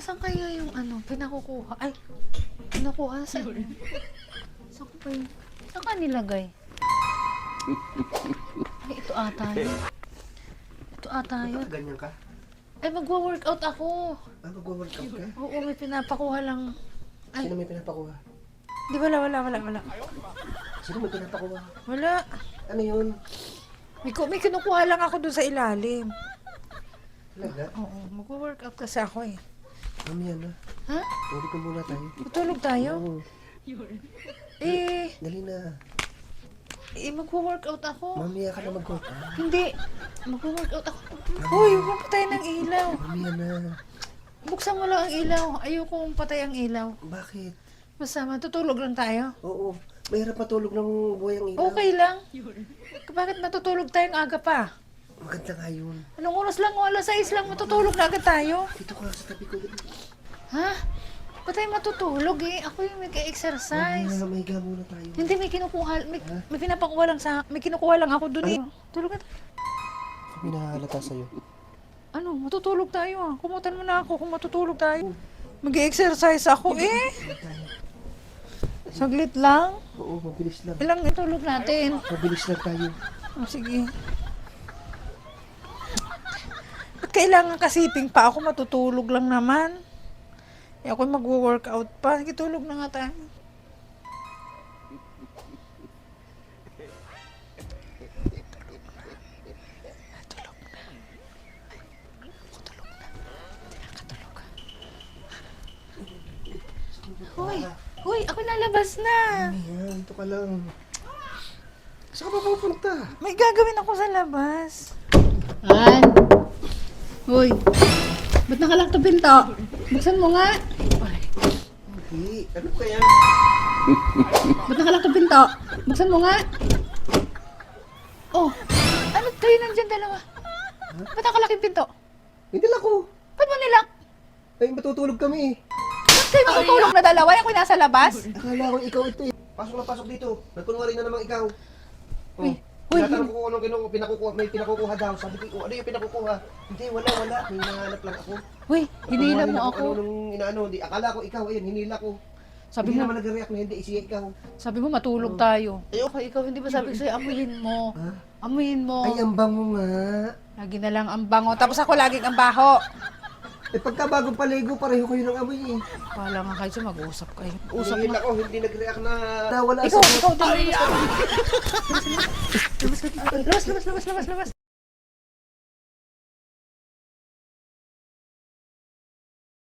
Asan kaya yung ano, pinakukuha? Ay, pinakuha sa... Saan ko pa yun? Saan ka nilagay? Ay, ito ata yun. Ito ata yun. Ganyan ka? Ay, magwa-workout ako. Ah, mag-workout ka? Oo, may pinapakuha lang. Ay, Sino may pinapakuha? di wala. Sino may pinapakuha? Wala. Ano yun? May kinukuha lang ako dun sa ilalim. Talaga? Oo, magwa-workout kasi ako eh. Mamaya na. Ha? Tulog ka muna tayo. Matulog tayo? Oo. Eh, Dali na. magwa-workout ako. Mamaya ka na mag-workout. Hindi. Magwa-workout ako. Uy, huwag mong patay ng ilaw. Mamaya na. Buksan mo lang ang ilaw. Ayokong patay ang ilaw. Bakit? Basta matutulog lang tayo. Oo. Mahirap matulog ng buhay ang ilaw. Okay lang. Bakit matutulog tayong aga pa? Maganda nga yun. Anong oras lang o alas 6 lang matutulog na agad tayo? Dito ka sa tabi ko. Ha? Ba't tayo matutulog eh? Ako yung mag-exercise. Mamaya, mahiga muna tayo. Hindi, may kinukuha, may pinapakuha lang may kinukuha lang ako dun eh. Tulog na tayo. Kami nahalata sa'yo. Ano, matutulog tayo ah. Kumutan mo na ako kung matutulog tayo. Mag-exercise ako eh. Saglit lang. Oo, mabilis lang. Ilang itulog natin. Mabilis lang tayo. Oh, sige. Ba't kailangan kasiping pa ako? Matutulog lang naman. Eh, ako'y mag-workout pa. Sige, tulog na nga tayo. Tulog na. Ako tulog na. Hindi nakatulog. Hoy, ako lalabas na. Mamaya, dito ka lang. Saan ka pa pupunta? May gagawin ako sa labas. An? Uy, ba't nakalak to pinto? Buksan mo nga. Hindi. Ano kaya? Ba't nakalak to pinto? Buksan mo nga. Oh, ano kayo nandyan dalawa? Ba't ang kalaking pinto? Hindi lang ko. Ba't mo nilak? Ay, matutulog kami. Ba't kayo matutulog na dalawa? Yung nasa labas? Akala ko ikaw ito eh. Pasok dito. Nagkunwari na namang ikaw. Oh. Uy, Tinatanong ko kung anong pinakukuha, may pinakukuha daw. Sabi ko, ano yung pinakukuha? Hindi, wala. May nahanap lang ako. Uy, hinila Kunwari mo na ako. Ano nung inaano, di, akala ko ikaw, ayun, hinila ko. Sabi Hindi mo, naman nag-react na hindi, isiya ikaw. sabi mo matulog tayo. Ayoko, ikaw hindi ba sabi ko sa'yo, amuyin mo. Ha? Amuyin mo. Ay, ang bango nga. Lagi na lang ang bango. Tapos ako laging ang baho. Eh, pagka bagong paligo, pareho kayo ng amoy eh. Pala nga kayo, mag-uusap kayo. Usap Hinila na. ko, hindi nag-react na nawala Ikaw, sa... ikaw, labas, labas.